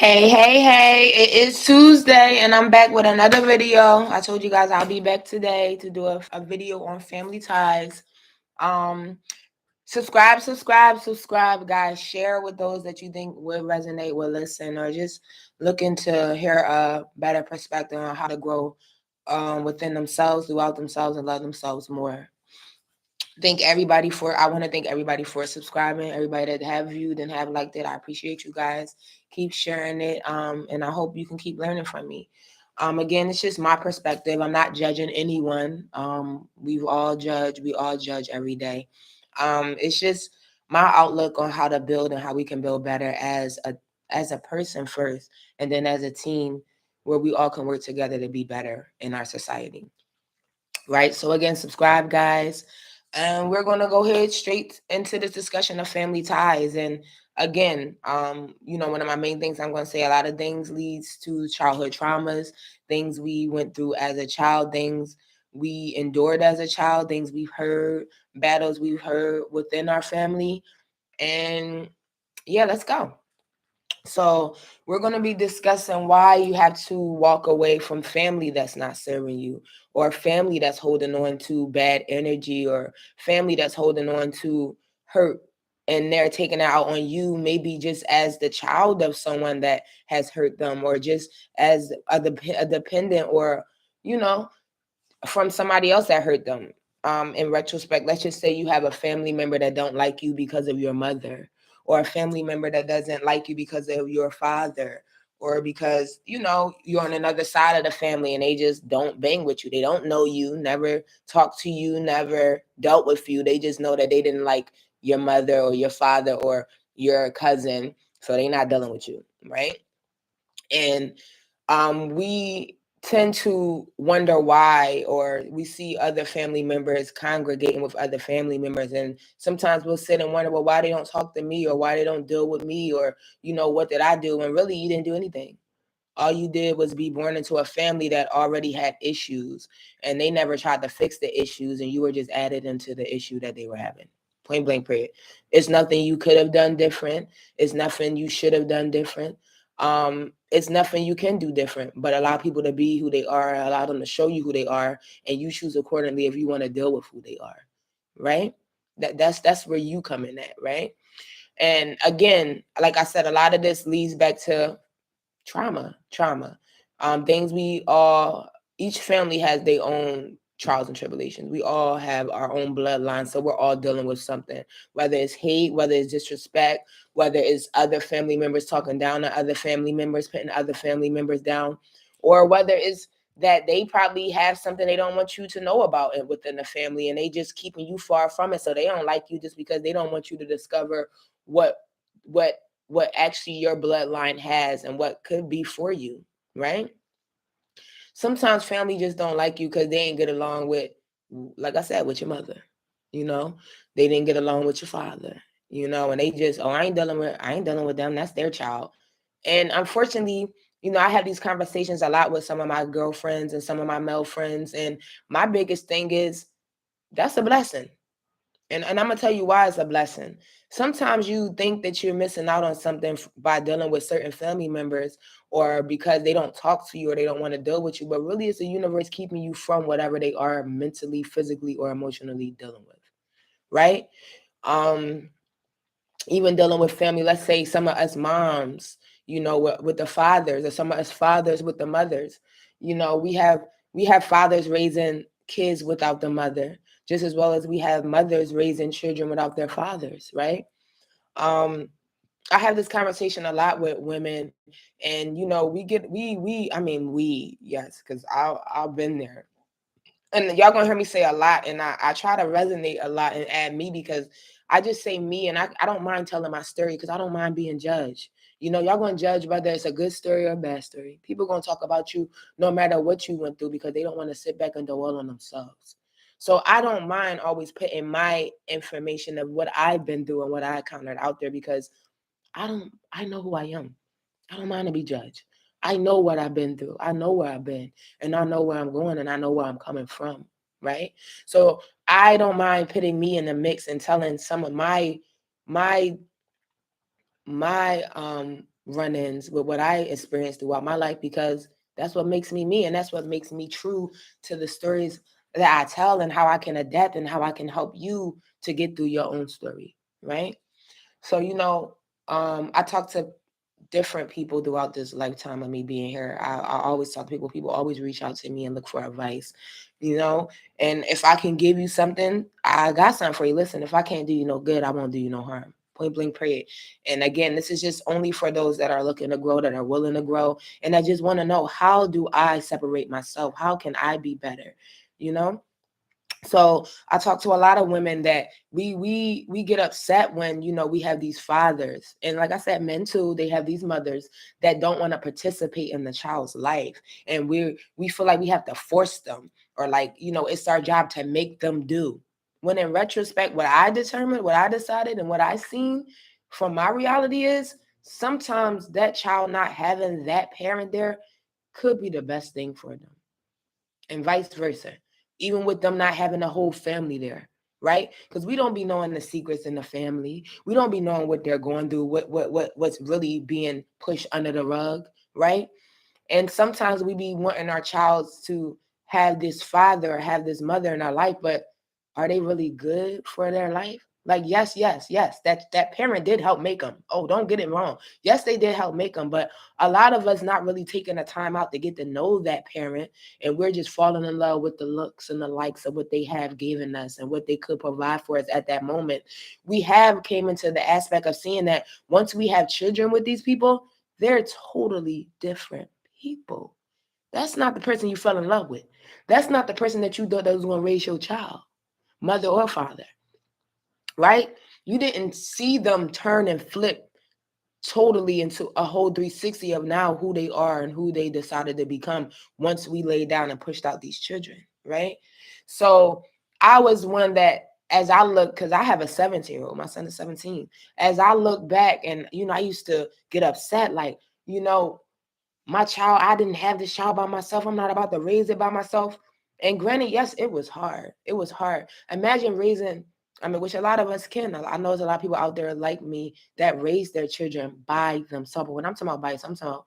Hey, it is Tuesday and I'm back with another video. I told you guys I'll be back today to do a video on family ties. Um, subscribe, guys. Share with those that you think would resonate, will listen, or just looking to hear a better perspective on how to grow within themselves, throughout themselves, and love themselves more. I want to thank everybody for subscribing, everybody that have viewed and have liked it. I appreciate you guys. Keep sharing it. And I hope you can keep learning from me. Again, it's just my perspective. I'm not judging anyone. We all judge every day. It's just my outlook on how to build and how we can build better as a person first, and then as a team where we all can work together to be better in our society. Right. So again, subscribe, guys. And we're going to go ahead straight into this discussion of family ties. And again, one of my main things I'm going to say, a lot of things leads to childhood traumas, things we went through as a child, things we endured as a child, things we've heard, battles we've heard within our family. And yeah, let's go. So, we're going to be discussing why you have to walk away from family that's not serving you, or family that's holding on to bad energy, or family that's holding on to hurt and they're taking it out on you, maybe just as the child of someone that has hurt them, or just as a dependent, or, you know, from somebody else that hurt them. In retrospect, let's just say you have a family member that don't like you because of your mother, or a family member that doesn't like you because of your father, or because you're on another side of the family and they just don't bang with you. They don't know you, never talk to you, never dealt with you. They just know that they didn't like your mother or your father or your cousin, so they're not dealing with you, right? And we tend to wonder why, or we see other family members congregating with other family members, and sometimes we'll sit and wonder, well, why they don't talk to me, or why they don't deal with me, or what did I do? And really, you didn't do anything. All you did was be born into a family that already had issues, and they never tried to fix the issues, and you were just added into the issue that they were having. Point blank period. It's nothing you could have done different. It's nothing you should have done different. It's nothing you can do different, but allow people to be who they are, allow them to show you who they are, and you choose accordingly if you want to deal with who they are. Right? That's where you come in at, right? And again, like I said, a lot of this leads back to trauma. Things each family has their own trials and tribulations. We all have our own bloodline, so we're all dealing with something, whether it's hate, whether it's disrespect, whether it's other family members talking down to other family members, putting other family members down, or whether it's that they probably have something they don't want you to know about it within the family, and they just keeping you far from it, so they don't like you just because they don't want you to discover what what what actually your bloodline has and what could be for you, right? Sometimes family just don't like you because they ain't get along with, like I said, with your mother. You know, they didn't get along with your father. And they just, oh, I ain't dealing with them. That's their child. And unfortunately, I have these conversations a lot with some of my girlfriends and some of my male friends. And my biggest thing is that's a blessing. And I'm gonna tell you why it's a blessing. Sometimes you think that you're missing out on something by dealing with certain family members, or because they don't talk to you or they don't want to deal with you, but really it's the universe keeping you from whatever they are mentally, physically, or emotionally dealing with, right? Um, Even dealing with family, let's say some of us moms, with the fathers, or some of us fathers with the mothers. We have fathers raising kids without the mother, just as well as we have mothers raising children without their fathers, right? um I have this conversation a lot with women, and we get we I mean we yes, because I've been there, and y'all gonna hear me say a lot, and I try to resonate a lot and add me, because I just say me, and I don't mind telling my story because I don't mind being judged. Y'all gonna judge whether it's a good story or a bad story. People gonna talk about you no matter what you went through, because they don't want to sit back and dwell on themselves. So I don't mind always putting my information of what I've been through and what I encountered out there, because I know who I am. I don't mind to be judged. I know what I've been through. I know where I've been, and I know where I'm going, and I know where I'm coming from, right? So I don't mind putting me in the mix and telling some of my my run-ins with what I experienced throughout my life, because that's what makes me me, and that's what makes me true to the stories that I tell, and how I can adapt, and how I can help you to get through your own story, right? So, I talk to different people throughout this lifetime of me being here. I always talk to people. People always reach out to me and look for advice, you know. And if I can give you something, I got something for you. Listen, if I can't do you no good, I won't do you no harm. Point blank, period. And again, this is just only for those that are looking to grow, that are willing to grow, and I just want to know, how do I separate myself? How can I be better? You know. So I talk to a lot of women that we get upset when, we have these fathers, and like I said, men too, they have these mothers that don't want to participate in the child's life, and we feel like we have to force them, or like, it's our job to make them do. When in retrospect, what I determined, what I decided, and what I seen from my reality is, sometimes that child not having that parent there could be the best thing for them, and vice versa. Even with them not having a whole family there, right? Because we don't be knowing the secrets in the family. We don't be knowing what they're going through, what's really being pushed under the rug, right? And sometimes we be wanting our child to have this father or have this mother in our life, but are they really good for their life? Like, yes, yes, yes, that parent did help make them. Oh, don't get it wrong. Yes, they did help make them, but a lot of us not really taking the time out to get to know that parent, and we're just falling in love with the looks and the likes of what they have given us and what they could provide for us at that moment. We have came into the aspect of seeing that once we have children with these people, they're totally different people. That's not the person you fell in love with. That's not the person that you thought that was going to raise your child, mother or father, right? You didn't see them turn and flip totally into a whole 360 of now who they are and who they decided to become once we laid down and pushed out these children, right? So I was one that, as I look, because I have a 17-year-old, my son is 17. As I look back, and I used to get upset, like, my child, I didn't have this child by myself. I'm not about to raise it by myself. And granted, yes, it was hard. It was hard. Imagine raising, I mean, which a lot of us can. I know there's a lot of people out there like me that raise their children by themselves. But when I'm talking about by themselves, I'm talking about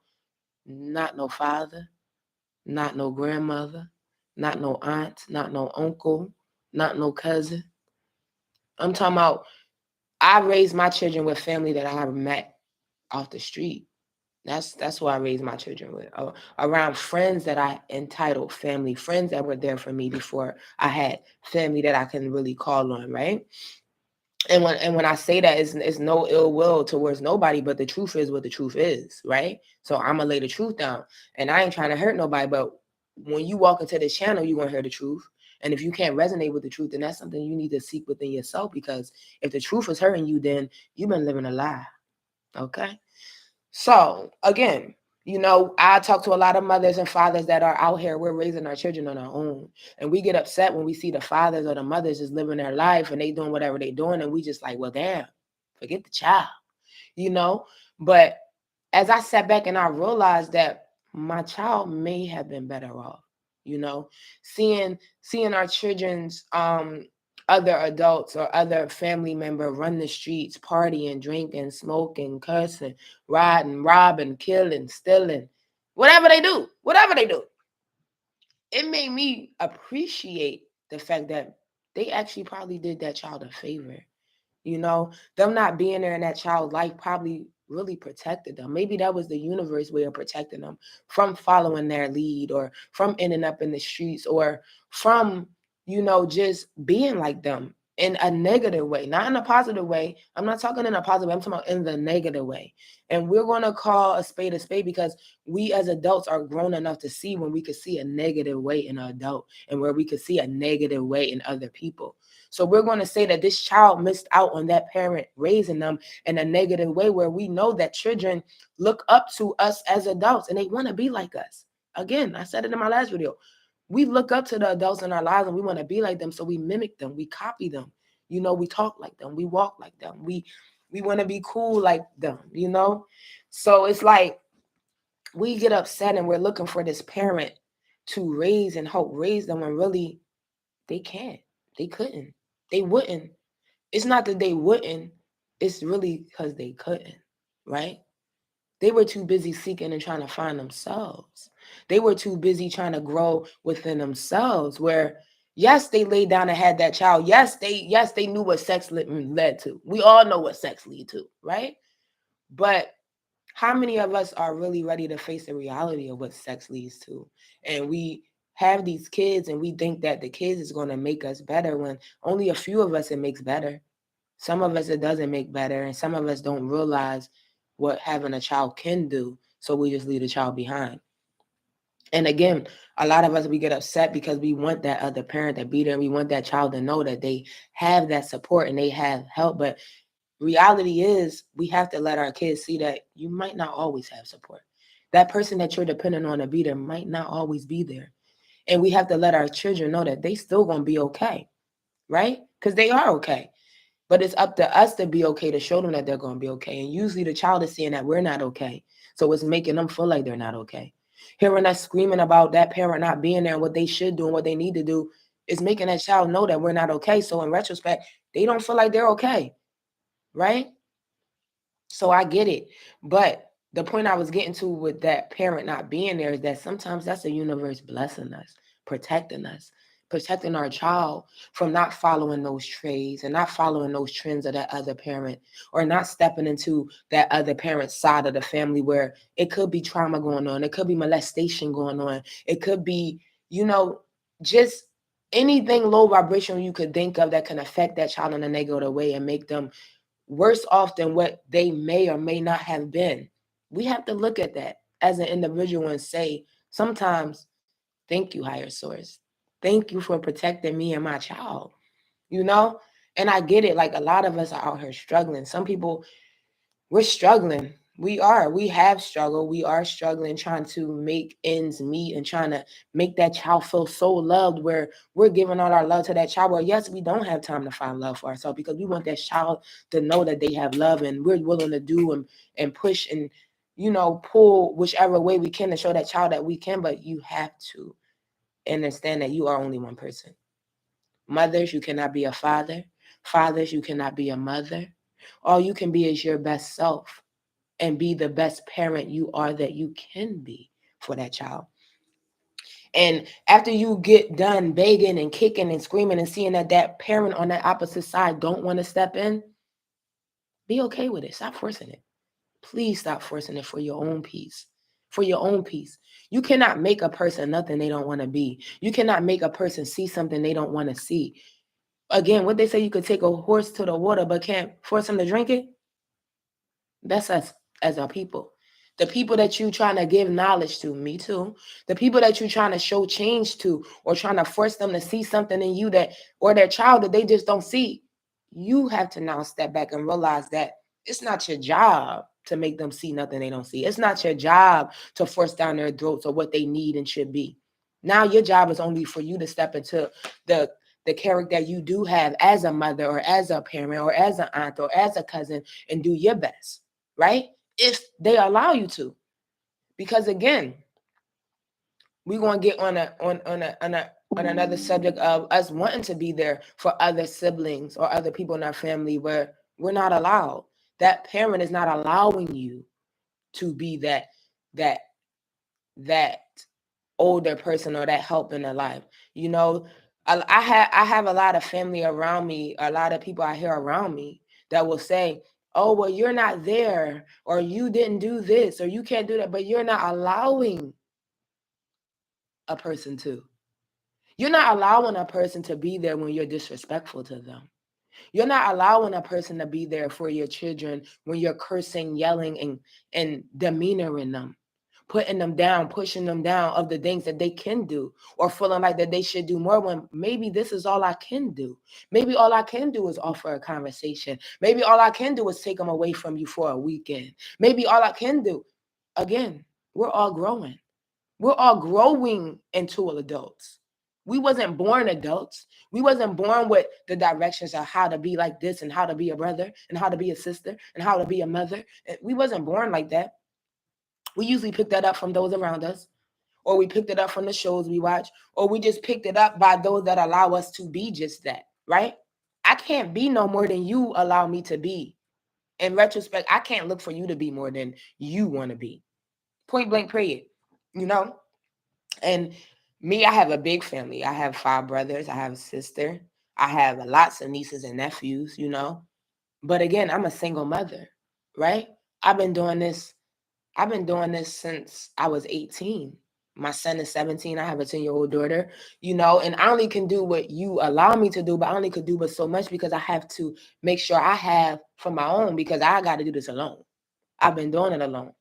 not no father, not no grandmother, not no aunt, not no uncle, not no cousin. I'm talking about, I raised my children with family that I have met off the street. That's who I raised my children with. Around friends that I entitled family, friends that were there for me before I had family that I can really call on, right? And when I say that, it's no ill will towards nobody, but the truth is what the truth is, right? So I'm gonna lay the truth down, and I ain't trying to hurt nobody. But when you walk into this channel, you're gonna hear the truth. And if you can't resonate with the truth, then that's something you need to seek within yourself. Because if the truth is hurting you, then you've been living a lie. Okay. So again, I talk to a lot of mothers and fathers that are out here. We're raising our children on our own, and we get upset when we see the fathers or the mothers just living their life and they doing whatever they doing, and we just like, well, damn, forget the child, you know. But as I sat back and I realized that my child may have been better off, you know, seeing our children's other adults or other family member run the streets, partying, drinking, smoking, cussing, riding, robbing, killing, stealing, whatever they do, it made me appreciate the fact that they actually probably did that child a favor. Them not being there in that child's life probably really protected them. Maybe that was the universe way of protecting them from following their lead, or from ending up in the streets, or from, just being like them in a negative way, not in a positive way. I'm not talking in a positive way. I'm talking about in the negative way. And we're going to call a spade, because we as adults are grown enough to see when we could see a negative way in an adult, and where we could see a negative way in other people. So we're going to say that this child missed out on that parent raising them in a negative way, where we know that children look up to us as adults and they want to be like us. Again, I said it in my last video. We look up to the adults in our lives and we want to be like them. So we mimic them. We copy them. We talk like them. We walk like them. We want to be cool like them. So it's like we get upset and we're looking for this parent to raise and help raise them, when really they can't. They couldn't. They wouldn't. It's not that they wouldn't. It's really because they couldn't, right? They were too busy seeking and trying to find themselves. They were too busy trying to grow within themselves, where yes, they laid down and had that child. Yes, they knew what sex led to. We all know what sex lead to, right? But how many of us are really ready to face the reality of what sex leads to? And we have these kids and we think that the kids is going to make us better, when only a few of us it makes better. Some of us it doesn't make better, and some of us don't realize what having a child can do, so we just leave the child behind. And again, a lot of us, we get upset because we want that other parent to be there. We want that child to know that they have that support and they have help. But reality is, we have to let our kids see that you might not always have support. That person that you're depending on to be there might not always be there. And we have to let our children know that they still going to be okay, right? Because they are okay. But it's up to us to be okay, to show them that they're going to be okay. And usually the child is seeing that we're not okay. So it's making them feel like they're not okay. Hearing us screaming about that parent not being there and what they should do and what they need to do is making that child know that we're not okay. So in retrospect, they don't feel like they're okay, right? So I get it. But the point I was getting to with that parent not being there is that sometimes that's the universe blessing us, protecting our child from not following those trades and not following those trends of that other parent, or not stepping into that other parent's side of the family where it could be trauma going on. It could be molestation going on. It could be, just anything low vibration you could think of that can affect that child in a negative way and make them worse off than what they may or may not have been. We have to look at that as an individual and say, sometimes, thank you, higher source. Thank you for protecting me and my child, you know? And I get it. Like, a lot of us are out here struggling. Some people, we're struggling. We have struggled. We are struggling, trying to make ends meet and trying to make that child feel so loved, where we're giving all our love to that child. Well, yes, we don't have time to find love for ourselves because we want that child to know that they have love, and we're willing to do and push and, pull whichever way we can to show that child that we can. But you have to understand that you are only one person. Mothers, you cannot be a father. Fathers, you cannot be a mother. All you can be is your best self and be the best parent you are that you can be for that child. And after you get done begging and kicking and screaming and seeing that that parent on that opposite side don't want to step in, be okay with it. Stop forcing it. Please stop forcing it for your own peace. For your own peace. You cannot make a person nothing they don't want to be. You cannot make a person see something they don't want to see. Again, what they say, you could take a horse to the water but can't force them to drink it. That's us as our people. The people that you trying to give knowledge to, me too. The people that you trying to show change to, or trying to force them to see something in you that, or their child that they just don't see. You have to now step back and realize that it's not your job to make them see nothing they don't see. It's not your job to force down their throats or what they need and should be. Now your job is only for you to step into the character that you do have as a mother or as a parent or as an aunt or as a cousin, and do your best, right? If they allow you to. Because again, we're gonna get on another subject of us wanting to be there for other siblings or other people in our family where we're not allowed. That parent is not allowing you to be that older person or that help in their life. I have a lot of family around me, a lot of people I hear around me that will say, oh, well, you're not there, or you didn't do this, or you can't do that, but you're not allowing a person to. You're not allowing a person to be there when you're disrespectful to them. You're not allowing a person to be there for your children when you're cursing, yelling, and demeanoring them, putting them down, pushing them down of the things that they can do, or feeling like that they should do more when maybe this is all I can do. Maybe all I can do is offer a conversation. Maybe all I can do is take them away from you for a weekend. Maybe all I can do, again, we're all growing. We're all growing into adults. We wasn't born adults. We wasn't born with the directions of how to be like this and how to be a brother and how to be a sister and how to be a mother. We wasn't born like that. We usually pick that up from those around us, or we picked it up from the shows we watch, or we just picked it up by those that allow us to be just that, right? I can't be no more than you allow me to be. In retrospect, I can't look for you to be more than you want to be. Point blank, period. You know? And me, I have a big family. I have 5 brothers. I have a sister. I have lots of nieces and nephews, you know? But again, I'm a single mother, right? I've been doing this since I was 18. My son is 17. I have a 10-year-old daughter, you know, and I only can do what you allow me to do, but I only could do but so much because I have to make sure I have for my own, because I got to do this alone. I've been doing it alone.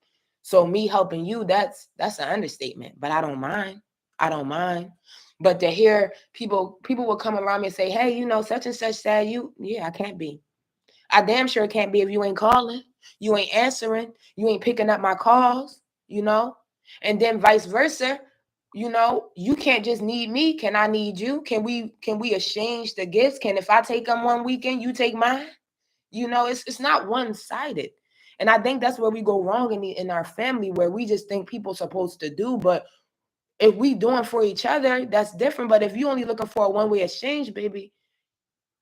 So me helping you, that's an understatement, but I don't mind. I don't mind. But to hear people will come around me and say, hey, you know, such and such said you, yeah, I can't be. I damn sure can't be if you ain't calling, you ain't answering, you ain't picking up my calls, you know? And then vice versa, you know, you can't just need me. Can I need you? Can we exchange the gifts? Can, if I take them one weekend, you take mine? You know, it's not one-sided. And I think that's where we go wrong in our family, where we just think people supposed to do. But if we doing for each other, that's different. But if you only looking for a one-way exchange, baby,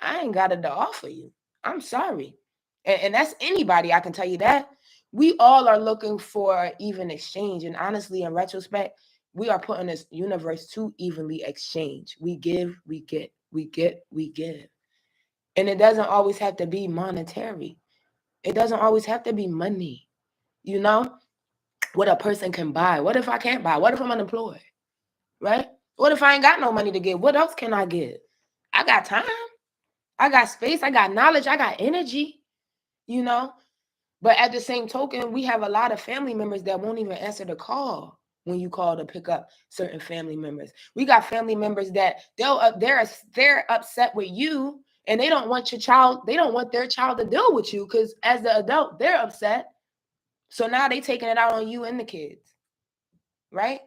I ain't got it to offer you. I'm sorry. And that's anybody, I can tell you that. We all are looking for even exchange. And honestly, in retrospect, we are put in this universe to evenly exchange. We give, we get, we get, we give. And it doesn't always have to be monetary. It doesn't always have to be money. You know, what a person can buy. What if I can't buy? What if I'm unemployed? Right? What if I ain't got no money to give? What else can I give? I got time. I got space. I got knowledge. I got energy, you know? But at the same token, we have a lot of family members that won't even answer the call when you call to pick up certain family members. We got family members that they're upset with you, and they don't want their child to deal with you, because as the adult, they're upset. So now they taking it out on you and the kids, right?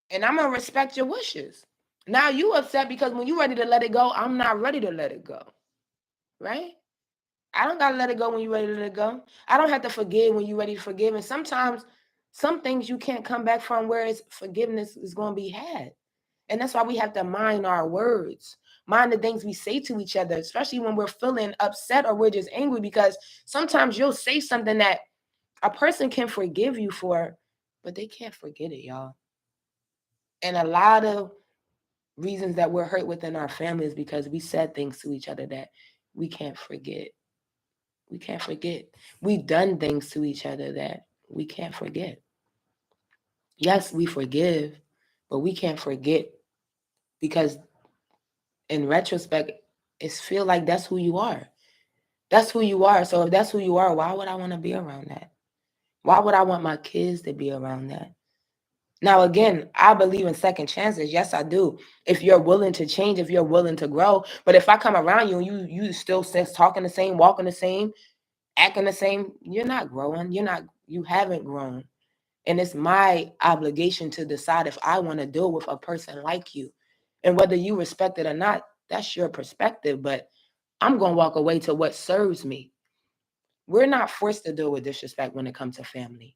And I'm gonna respect your wishes. Now you upset because when you ready to let it go, I'm not ready to let it go, right? I don't gotta let it go when you're ready to let it go. I don't have to forgive when you're ready to forgive. And sometimes some things you can't come back from, whereas forgiveness is gonna be had. And that's why we have to mind our words, mind the things we say to each other, especially when we're feeling upset or we're just angry, because sometimes you'll say something that a person can forgive you for, but they can't forget it, y'all. And a lot of reasons that we're hurt within our family is because we said things to each other that we can't forget. We can't forget. We've done things to each other that we can't forget. Yes, we forgive, but we can't forget, because in retrospect, it's feel like that's who you are. That's who you are. So if that's who you are, why would I want to be around that? Why would I want my kids to be around that? Now, again, I believe in second chances. Yes, I do. If you're willing to change, if you're willing to grow. But if I come around you and you still talking the same, walking the same, acting the same, you're not growing. You haven't grown. And it's my obligation to decide if I want to deal with a person like you. And whether you respect it or not, that's your perspective. But I'm going to walk away to what serves me. We're not forced to deal with disrespect when it comes to family.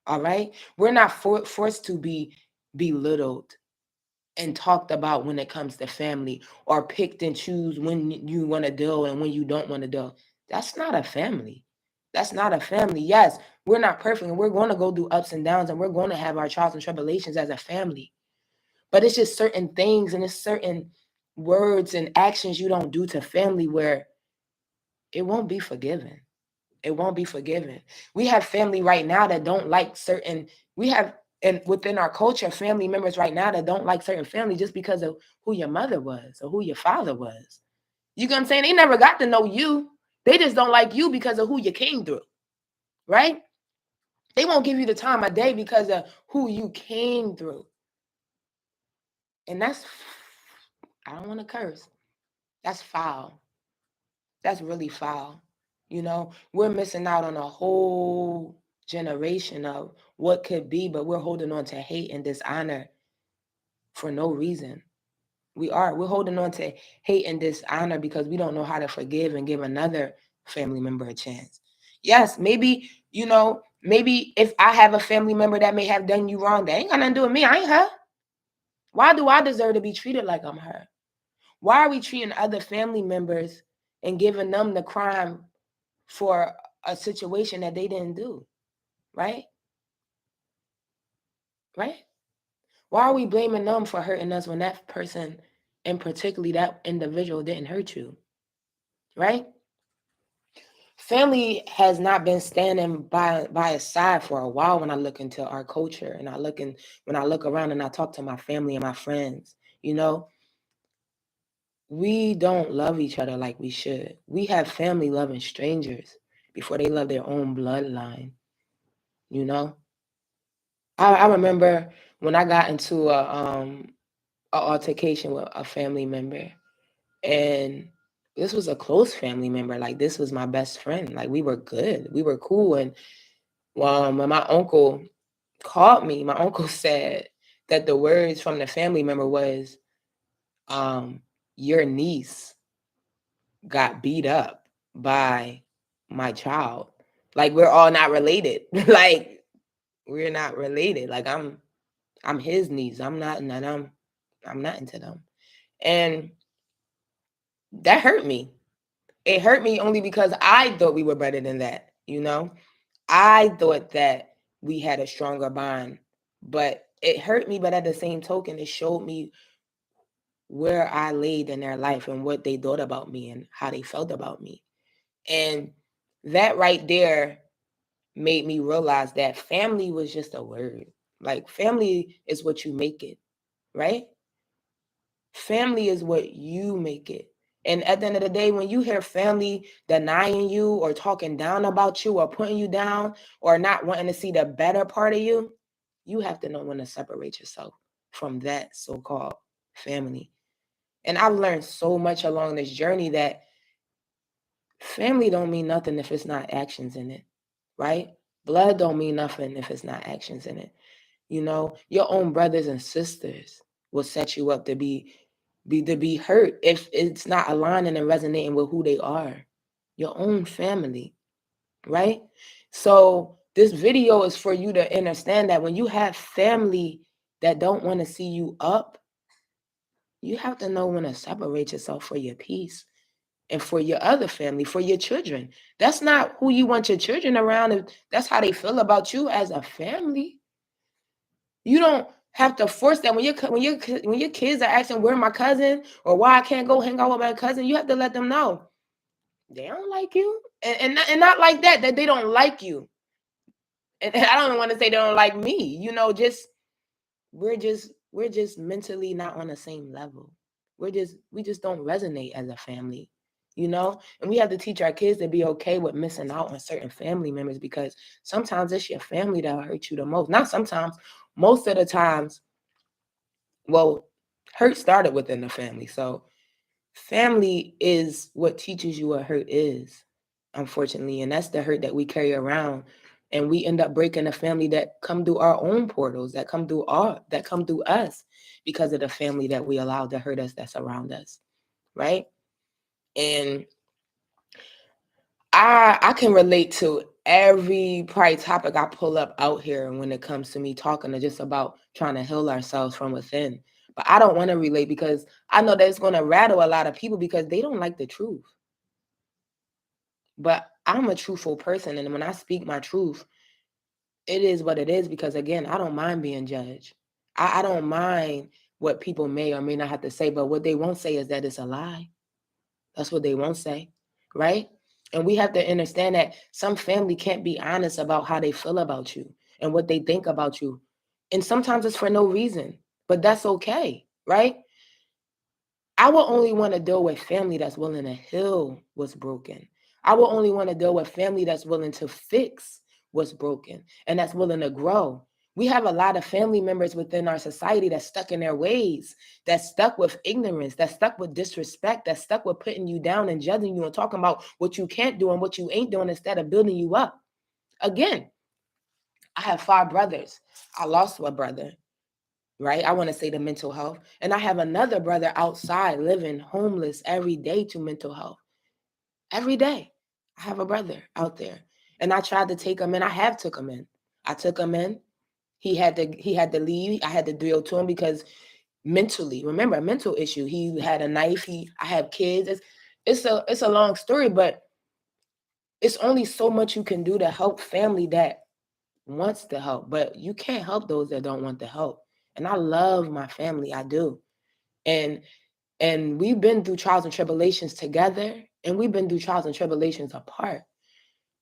All right? We're not forced to be belittled and talked about when it comes to family, or picked and choose when you want to deal and when you don't want to deal. That's not a family. That's not a family. Yes, we're not perfect, and we're going to go through ups and downs, and we're going to have our trials and tribulations as a family. But it's just certain things and it's certain words and actions you don't do to family where it won't be forgiven. It won't be forgiven. We have family right now that don't like certain, we have, and within our culture, family members right now that don't like certain family just because of who your mother was or who your father was. You know what I'm saying? They never got to know you. They just don't like you because of who you came through, right? They won't give you the time of day because of who you came through. And that's, I don't want to curse. That's foul. That's really foul. You know, we're missing out on a whole generation of what could be, but we're holding on to hate and dishonor for no reason. We're holding on to hate and dishonor because we don't know how to forgive and give another family member a chance. Yes, maybe, you know, maybe if I have a family member that may have done you wrong, that ain't got nothing to do with me. I ain't her. Why do I deserve to be treated like I'm her? Why are we treating other family members and giving them the crime for a situation that they didn't do, right? Right? Why are we blaming them for hurting us when that person, and particularly that individual, didn't hurt you, right? Family has not been standing by its side for a while. When I look into our culture, and when I look around and I talk to my family and my friends, we don't love each other like we should. We have family loving strangers before they love their own bloodline. I remember when I got into a altercation with a family member, and this was a close family member. Like, this was my best friend. Like, we were good, we were cool. And when my uncle called me, my uncle said that the words from the family member was, your niece got beat up by my child. Like, we're all not related. Like, we're not related. Like, I'm his niece. I'm not into them. And that hurt me. It hurt me only because I thought we were better than that. I thought that we had a stronger bond, but it hurt me. But at the same token, it showed me where I laid in their life and what they thought about me and how they felt about me. And that right there made me realize that family was just a word. Like, family is what you make it, right? Family is what you make it. And at the end of the day, when you hear family denying you or talking down about you or putting you down or not wanting to see the better part of you, you have to know when to separate yourself from that so-called family. And I've learned so much along this journey that family don't mean nothing if it's not actions in it, right? Blood don't mean nothing if it's not actions in it. Your own brothers and sisters will set you up to be hurt if it's not aligning and resonating with who they are. Your own family, right? So this video is for you to understand that when you have family that don't want to see you up, you have to know when to separate yourself for your peace and for your other family, for your children. That's not who you want your children around. If that's how they feel about you as a family. You don't have to force that. When your kids are asking where my cousin or why I can't go hang out with my cousin, you have to let them know they don't like you, and not like that they don't like you. And I don't want to say they don't like me. Just we're just mentally not on the same level. We just don't resonate as a family. And we have to teach our kids to be okay with missing out on certain family members, because sometimes it's your family that'll hurt you the most. Not sometimes, most of the times. Well, hurt started within the family. So family is what teaches you what hurt is, unfortunately. And that's the hurt that we carry around. And we end up breaking a family that come through our own portals, that come through us because of the family that we allowed to hurt us, that's around us. Right? And I can relate to every probably topic I pull up out here when it comes to me talking to just about trying to heal ourselves from within. But I don't want to relate because I know that it's going to rattle a lot of people because they don't like the truth. But I'm a truthful person, and when I speak my truth, it is what it is, because again, I don't mind being judged. I don't mind what people may or may not have to say, but what they won't say is that it's a lie. That's what they won't say, right? And we have to understand that some family can't be honest about how they feel about you and what they think about you. And sometimes it's for no reason, but that's okay, right? I will only want to deal with family that's willing to heal what's broken. I will only want to deal with family that's willing to fix what's broken and that's willing to grow. We have a lot of family members within our society that's stuck in their ways, that's stuck with ignorance, that's stuck with disrespect, that's stuck with putting you down and judging you and talking about what you can't do and what you ain't doing instead of building you up. Again, I have 5 brothers. I lost a brother, right? I want to say the mental health. And I have another brother outside living homeless every day to mental health. Every day. I have a brother out there. And I tried to take him in. I have took him in. I took him in. He had to leave. I had to deal to him because mentally, remember, a mental issue. He had a knife. I have kids. it's a long story, but it's only so much you can do to help family that wants to help, but you can't help those that don't want to help. And I love my family, I do. And we've been through trials and tribulations together, and we've been through trials and tribulations apart.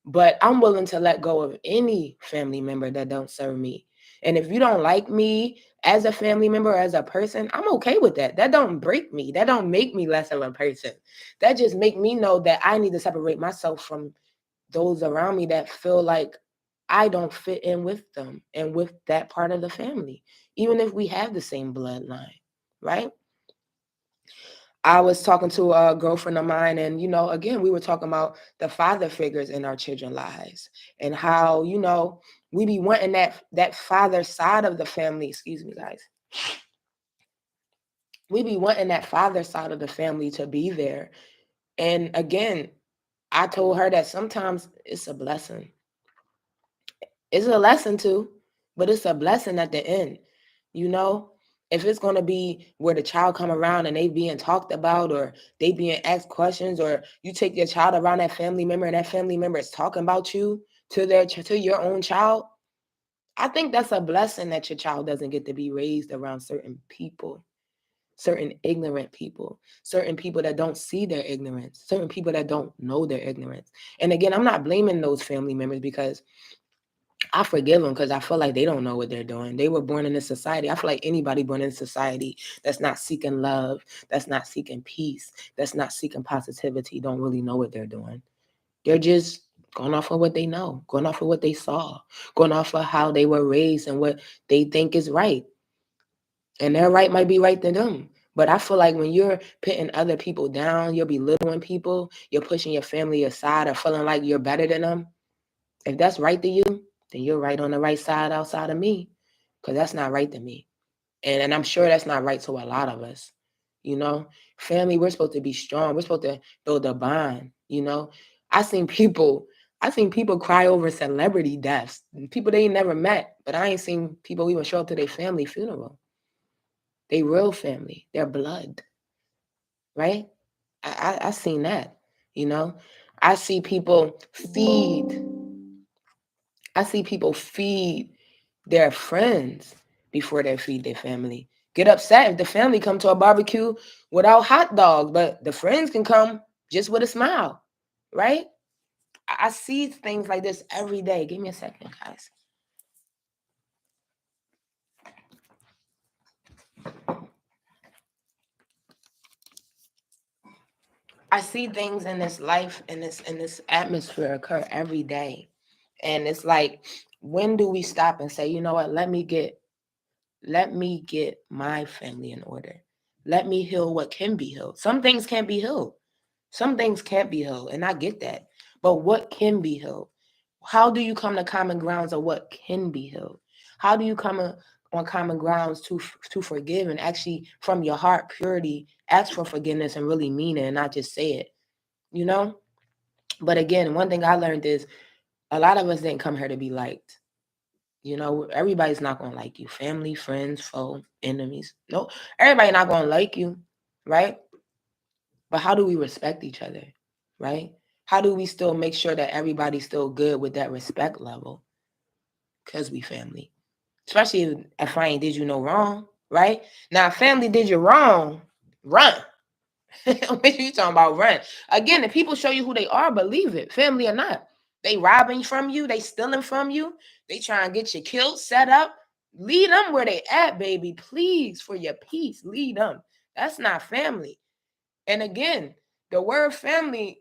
But I'm willing to let go of any family member that don't serve me. And if you don't like me as a family member or as a person, I'm okay with that. That don't break me. That don't make me less of a person. That just make me know that I need to separate myself from those around me that feel like I don't fit in with them and with that part of the family, even if we have the same bloodline, right? I was talking to a girlfriend of mine, and again, we were talking about the father figures in our children's lives and how we be wanting that father side of the family. Excuse me, guys. We be wanting that father side of the family to be there, and again, I told her that sometimes it's a blessing. It's a lesson too, but it's a blessing at the end. You know, if it's gonna be where the child come around and they being talked about, or they being asked questions, or you take your child around that family member and that family member is talking about you to your own child, I think that's a blessing that your child doesn't get to be raised around certain people, certain ignorant people, certain people that don't see their ignorance, certain people that don't know their ignorance. And again, I'm not blaming those family members because I forgive them because I feel like they don't know what they're doing. They were born in this society. I feel like anybody born in society that's not seeking love, that's not seeking peace, that's not seeking positivity, don't really know what they're doing. They're just going off of what they know, going off of what they saw, going off of how they were raised and what they think is right. And their right might be right to them. But I feel like when you're putting other people down, you're belittling people, you're pushing your family aside or feeling like you're better than them. If that's right to you, then you're right on the right side outside of me, because that's not right to me. And I'm sure that's not right to a lot of us. Family, we're supposed to be strong. We're supposed to build a bond. I seen people, I seen people cry over celebrity deaths, people they ain't never met, but I ain't seen people even show up to their family funeral. They real family, their blood, right? I seen that, you know. I see people feed. I see people feed their friends before they feed their family. Get upset if the family come to a barbecue without hot dogs, but the friends can come just with a smile, right? I see things like this every day. Give me a second, guys. I see things in this life, in this atmosphere occur every day. And it's like, when do we stop and say, you know what, let me get my family in order. Let me heal what can be healed. Some things can't be healed. Some things can't be healed, and I get that. But what can be healed? How do you come to common grounds of what can be healed? How do you come on common grounds to forgive and actually from your heart purity ask for forgiveness and really mean it and not just say it, you know? But again, one thing I learned is a lot of us didn't come here to be liked. Everybody's not going to like you. Family, friends, foe, enemies. No, everybody not going to like you, right? But how do we respect each other, right? How do we still make sure that everybody's still good with that respect level? Because we family. Especially if I ain't did you no wrong, right? Now, if family did you wrong, run. What you talking about, run? Again, if people show you who they are, believe it, family or not. They robbing from you, they stealing from you, they trying to get you killed, set up. Lead them where they at, baby. Please, for your peace, lead them. That's not family. And again, the word family,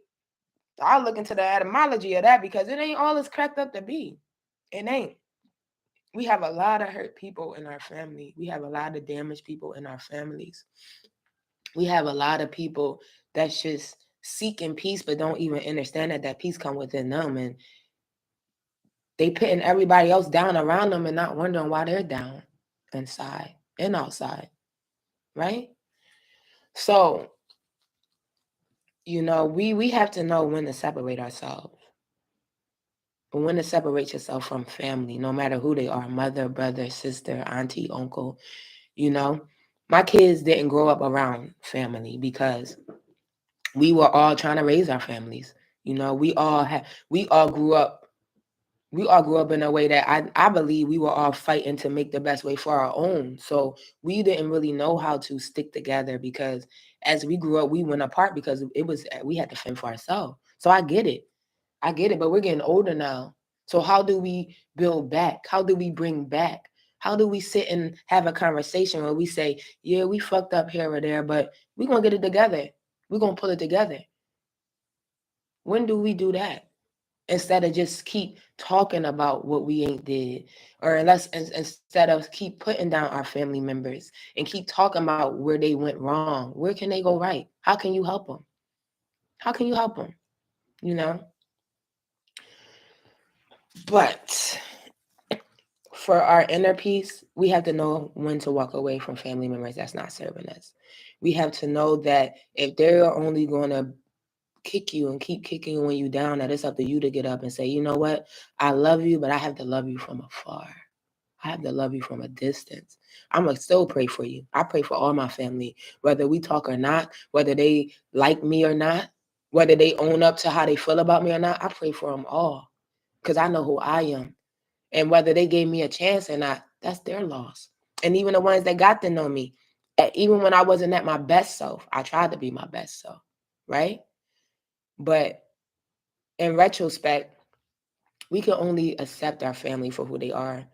I'll look into the etymology of that because it ain't all it's cracked up to be. It ain't. We have a lot of hurt people in our family. We have a lot of damaged people in our families. We have a lot of people that's just seeking peace but don't even understand that peace come within them, and they putting everybody else down around them and not wondering why they're down inside and outside, right? So, we have to know when to separate ourselves. But when to separate yourself from family, no matter who they are, mother, brother, sister, auntie, uncle, my kids didn't grow up around family because we were all trying to raise our families. You know, we all grew up in a way that I believe we were all fighting to make the best way for our own. So we didn't really know how to stick together, because as we grew up, we went apart because we had to fend for ourselves. So I get it. But we're getting older now. So how do we build back? How do we bring back? How do we sit and have a conversation where we say, yeah, we fucked up here or there, but we're going to get it together. We're going to pull it together. When do we do that? Instead of just keep talking about what we ain't did, or instead of keep putting down our family members and keep talking about where they went wrong, where can they go right? How can you help them? How can you help them? You know? But for our inner peace, we have to know when to walk away from family members that's not serving us. We have to know that if they're only going to kick you and keep kicking you when you down, that it's up to you to get up and say, you know what? I love you, but I have to love you from afar. I have to love you from a distance. I'm going to still pray for you. I pray for all my family, whether we talk or not, whether they like me or not, whether they own up to how they feel about me or not. I pray for them all because I know who I am. And whether they gave me a chance or not, that's their loss. And even the ones that got to know me, even when I wasn't at my best self, I tried to be my best self, right? But in retrospect, we can only accept our family for who they are.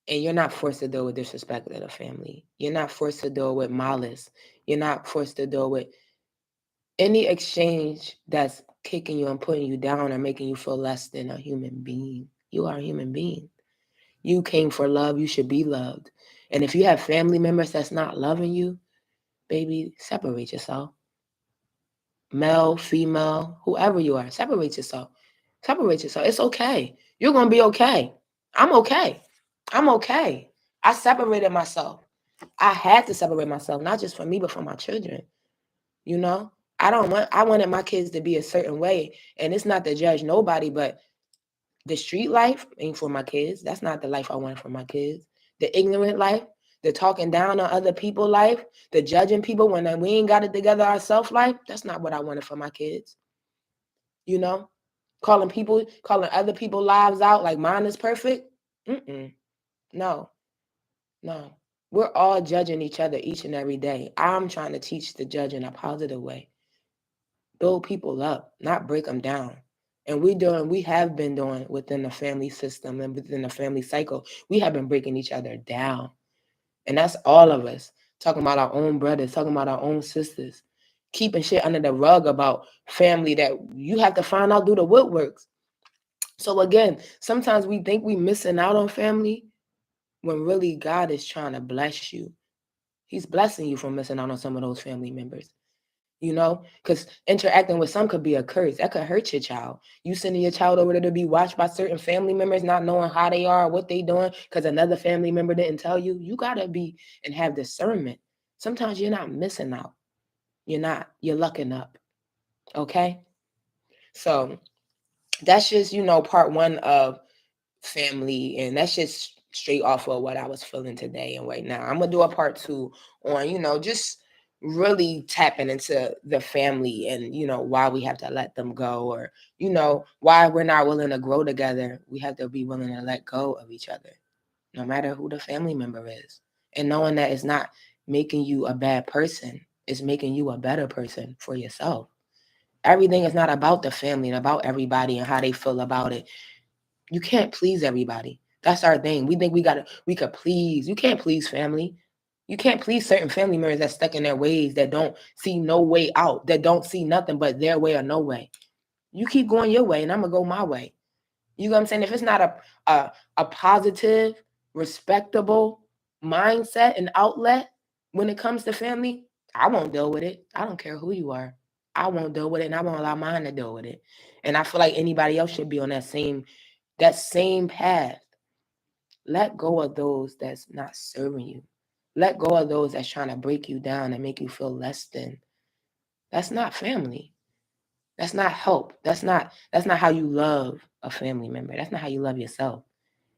And you're not forced to deal with disrespect of the family. You're not forced to deal with malice. You're not forced to deal with any exchange that's kicking you and putting you down or making you feel less than a human being. You are a human being. You came for love. You should be loved. And if you have family members that's not loving you, baby, separate yourself. Male, female, whoever you are, separate yourself. Separate yourself. It's okay. You're going to be okay. I'm okay. I'm okay. I separated myself. I had to separate myself, not just for me, but for my children. You know, I wanted my kids to be a certain way. And it's not to judge nobody, but the street life ain't for my kids. That's not the life I wanted for my kids. The ignorant life, the talking down on other people's life, the judging people when we ain't got it together ourselves life, that's not what I wanted for my kids. You know, calling other people's lives out like mine is perfect. No. We're all judging each other each and every day. I'm trying to teach the judge in a positive way. Build people up, not break them down. And we have been doing within the family system and within the family cycle. We have been breaking each other down. And that's all of us talking about our own brothers, talking about our own sisters, keeping shit under the rug about family that you have to find out through the woodworks. So again, sometimes we think we missing out on family when really God is trying to bless you. He's blessing you from missing out on some of those family members. You know, because interacting with some could be a curse. That could hurt your child. You sending your child over there to be watched by certain family members, not knowing how they are, what they doing, because another family member didn't tell you. You got to be and have discernment. Sometimes you're not missing out. You're lucking up. Okay? So that's just, part one of family. And that's just straight off of what I was feeling today and right now. I'm going to do a part two on, just really tapping into the family and, why we have to let them go, or, why we're not willing to grow together. We have to be willing to let go of each other, no matter who the family member is. And knowing that it's not making you a bad person, it's making you a better person for yourself. Everything is not about the family and about everybody and how they feel about it. You can't please everybody. That's our thing. We think we could please. You can't please family. You can't please certain family members that's stuck in their ways, that don't see no way out, that don't see nothing but their way or no way. You keep going your way and I'm going to go my way. You know what I'm saying? If it's not a positive, respectable mindset and outlet when it comes to family, I won't deal with it. I don't care who you are. I won't deal with it, and I won't allow mine to deal with it. And I feel like anybody else should be on that same path. Let go of those that's not serving you. Let go of those that's trying to break you down and make you feel less than. That's not family. That's not help. That's not how you love a family member. That's not how you love yourself.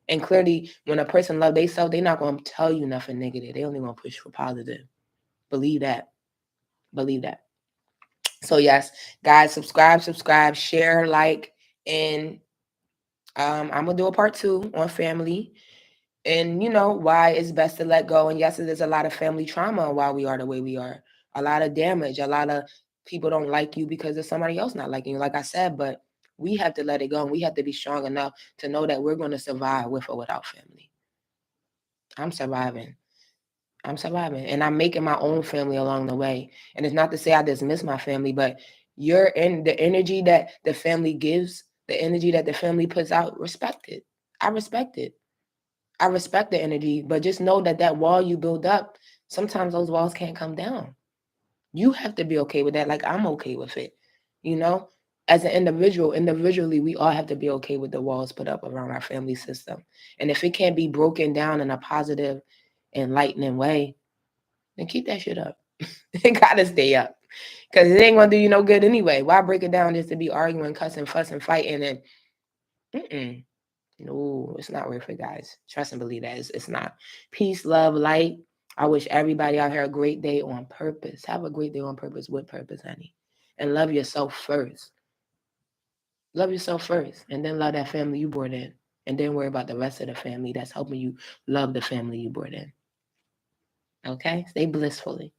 And clearly, when a person loves themselves, they're not going to tell you nothing negative. They only going to push for positive. Believe that. Believe that. So yes, guys, subscribe, share, like, and I'm gonna do a part 2 on family, and why it's best to let go. And yes, there's a lot of family trauma while we are the way we are, a lot of damage, a lot of people don't like you because of somebody else not liking you, like I said. But we have to let it go, and we have to be strong enough to know that we're going to survive with or without family. I'm surviving. And I'm making my own family along the way. And it's not to say I dismiss my family, but you're in the energy that the family gives, the energy that the family puts out, respect it. I respect it. I respect the energy, but just know that that wall you build up, sometimes those walls can't come down. You have to be okay with that. Like I'm okay with it. You know, as an individually, we all have to be okay with the walls put up around our family system. And if it can't be broken down in a positive, enlightening way, then keep that shit up. It gotta stay up. Because it ain't gonna do you no good anyway. Why break it down just to be arguing, cussing, fussing, fighting, and no, it's not worth it, guys. Trust and believe that. It's not. Peace, love, light. I wish everybody out here a great day on purpose. Have a great day on purpose with purpose, honey. And love yourself first. Love yourself first. And then love that family you brought in. And then worry about the rest of the family that's helping you love the family you brought in. Okay? Stay blissfully.